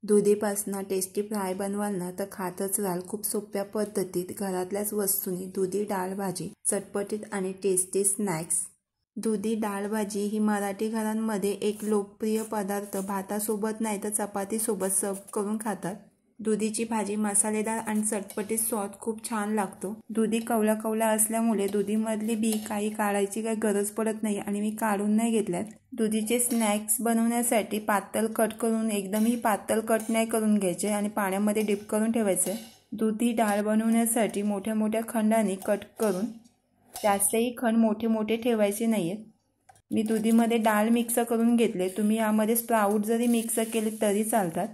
दुधीपासून tasty fry बनवाल ना तर खातच राहाल। खूप सोप्या पद्धतीत घरातल्याच वस्तूंनी दुधी डाळ भाजी, चटपटीत आणि टेस्टी स्नॅक्स। दुधी डाळ भाजी ही मराठी घरांमध्ये एक लोकप्रिय पदार्थ भातासोबत नाही तर चपातीसोबत सर्व करून खातात। दुधीची भाजी मसालेदार आणि चटपटीत स्वाद खूप छान लागतो। दुधी कवळा कवळा असल्यामुळे दुधीमधली बी काही काढायची काही गरज पडत नाही आणि मी काढून नाही घेतल्यात। दुधीचे स्नॅक्स बनवण्यासाठी पातळ कट करून एकदमही पातळ कट नाही करून घ्यायचे आणि पाण्यामध्ये डिप करून ठेवायचे। दुधी डाळ बनवण्यासाठी मोठ्या मोठ्या खंडांनी कट करून जास्तही खंड मोठे मोठे ठेवायचे नाहीत। मी दुधीमध्ये डाळ मिक्स करून घेतले, तुम्ही यामध्ये स्प्राउट जरी मिक्स केले तरी चालतात।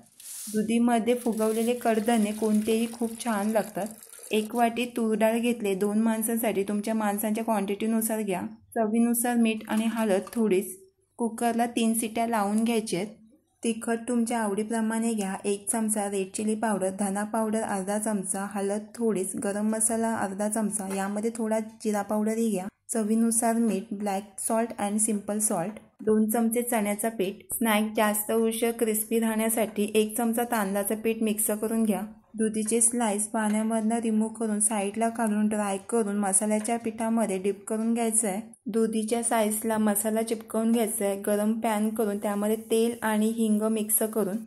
दुधीमध्ये फुगवलेले कडधान्य कोणतेही खूप छान लागतात। एक वाटी तूर डाळ घेतले, 2 माणसांसाठी तुमच्या माणसांच्या क्वांटिटीनुसार घ्या। चवीनुसार मीठ आणि हळद थोडीच। कुकरला 3 शिट्या लावून घ्यायच्यात। तिखट तुमच्या आवडीप्रमाणे घ्या। 1 चमचा रेड चिली पावडर, धना पावडर अर्धा चमचा, हळद थोडीच, गरम मसाला अर्धा चमचा, यामध्ये थोडा जिरा पावडरही घ्या। चवीनुसार मीठ, ब्लॅक सॉल्ट आणि सिंपल सॉल्ट, 2 चमचे चण्याचा पीठ। स्नॅक जास्त उशीर क्रिस्पी राहण्यासाठी 1 चमचा तांदळाचं पीठ मिक्स करून घ्या। दुधीचे स्लाइस पाण्यामधनं रिमूव्ह करून साईडला काढून ड्राय करून मसाल्याच्या पिठामध्ये डिप करून घ्यायचं आहे। दुधीच्या साईजला मसाला चिपकवून घ्यायचा आहे। गरम पॅन करून त्यामध्ये तेल आणि हिंग मिक्स करून,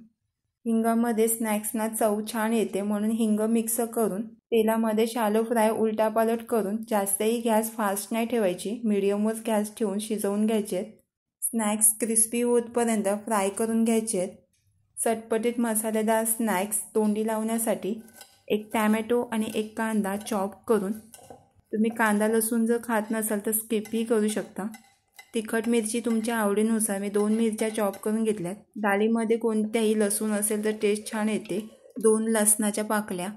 हिंगामध्ये स्नॅक्सना चव छान येते म्हणून हिंग मिक्स करून तेलामध्ये शालो फ्राय उलटापालट करून, जास्तही गॅस फास्ट नाही ठेवायची, मीडियमवर गॅस ठेवून शिजवून घ्यायचे। स्नॅक्स क्रिस्पी होतपर्यंत फ्राय करून घ्यायचे। चटपटीत मसालेदार स्नॅक्स तोंडी लावण्यासाठी 1 टॅमॅटो आणि 1 कांदा चॉप करून, तुम्ही कांदा लसूण जर खात नसाल तर स्किपही करू शकता। तिखट मिरची तुमच्या आवडीनुसार, मी 2 मिरच्या चॉप करून घेतल्यात। डाळीमध्ये कोणत्याही लसूण असेल तर टेस्ट छान येते। 2 लसणाच्या पाकळ्या।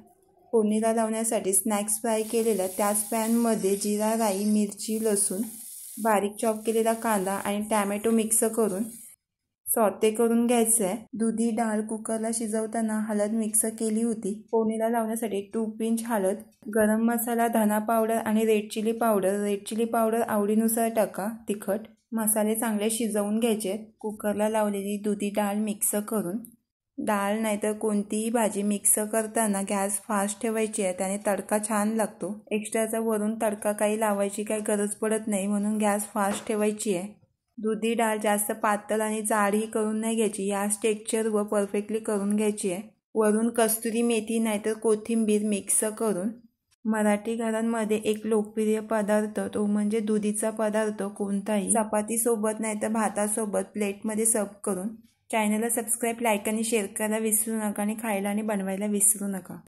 फोडणीला लावण्यासाठी स्नॅक्स फ्राय केलेला त्याच पॅनमध्ये जिरा, राई, मिरची, लसूण, बारीक चॉप केलेला कांदा आणि टॅमॅटो मिक्स करून सॉटे करून घ्यायचं आहे। दुधी डाळ कुकरला शिजवताना हळद मिक्स केली होती। फोडणीला लावण्यासाठी 2 पिंच हळद, गरम मसाला, धना पावडर आणि red chilli powder. Red chilli powder आवडीनुसार टाका। तिखट मसाले चांगले शिजवून घ्यायचे। कुकरला लावलेली दुधी डाळ मिक्स करून, डाळ नाहीतर कोणतीही भाजी मिक्स करताना गॅस फास्ट ठेवायची आहे, त्याने तडका छान लागतो। एक्स्ट्राचा वरून तडका काही लावायची काही गरज पडत नाही म्हणून गॅस फास्ट ठेवायची आहे। दुधी डाळ जास्त पातळ आणि जाडही करून नाही घ्यायची, याच टेक्स्चरवर परफेक्टली करून घ्यायची आहे। वरून कस्तुरी मेथी नाहीतर कोथिंबीर मिक्स करून, मराठी घरांमध्ये एक लोकप्रिय पदार्थ तो म्हणजे दुधीचा पदार्थ कोणताही चपातीसोबत नाहीतर भातासोबत प्लेटमध्ये सर्व करून। चॅनलला सबस्क्राईब, लाईक आणि शेअर करायला विसरू नका आणि खायला आणि बनवायला विसरू नका।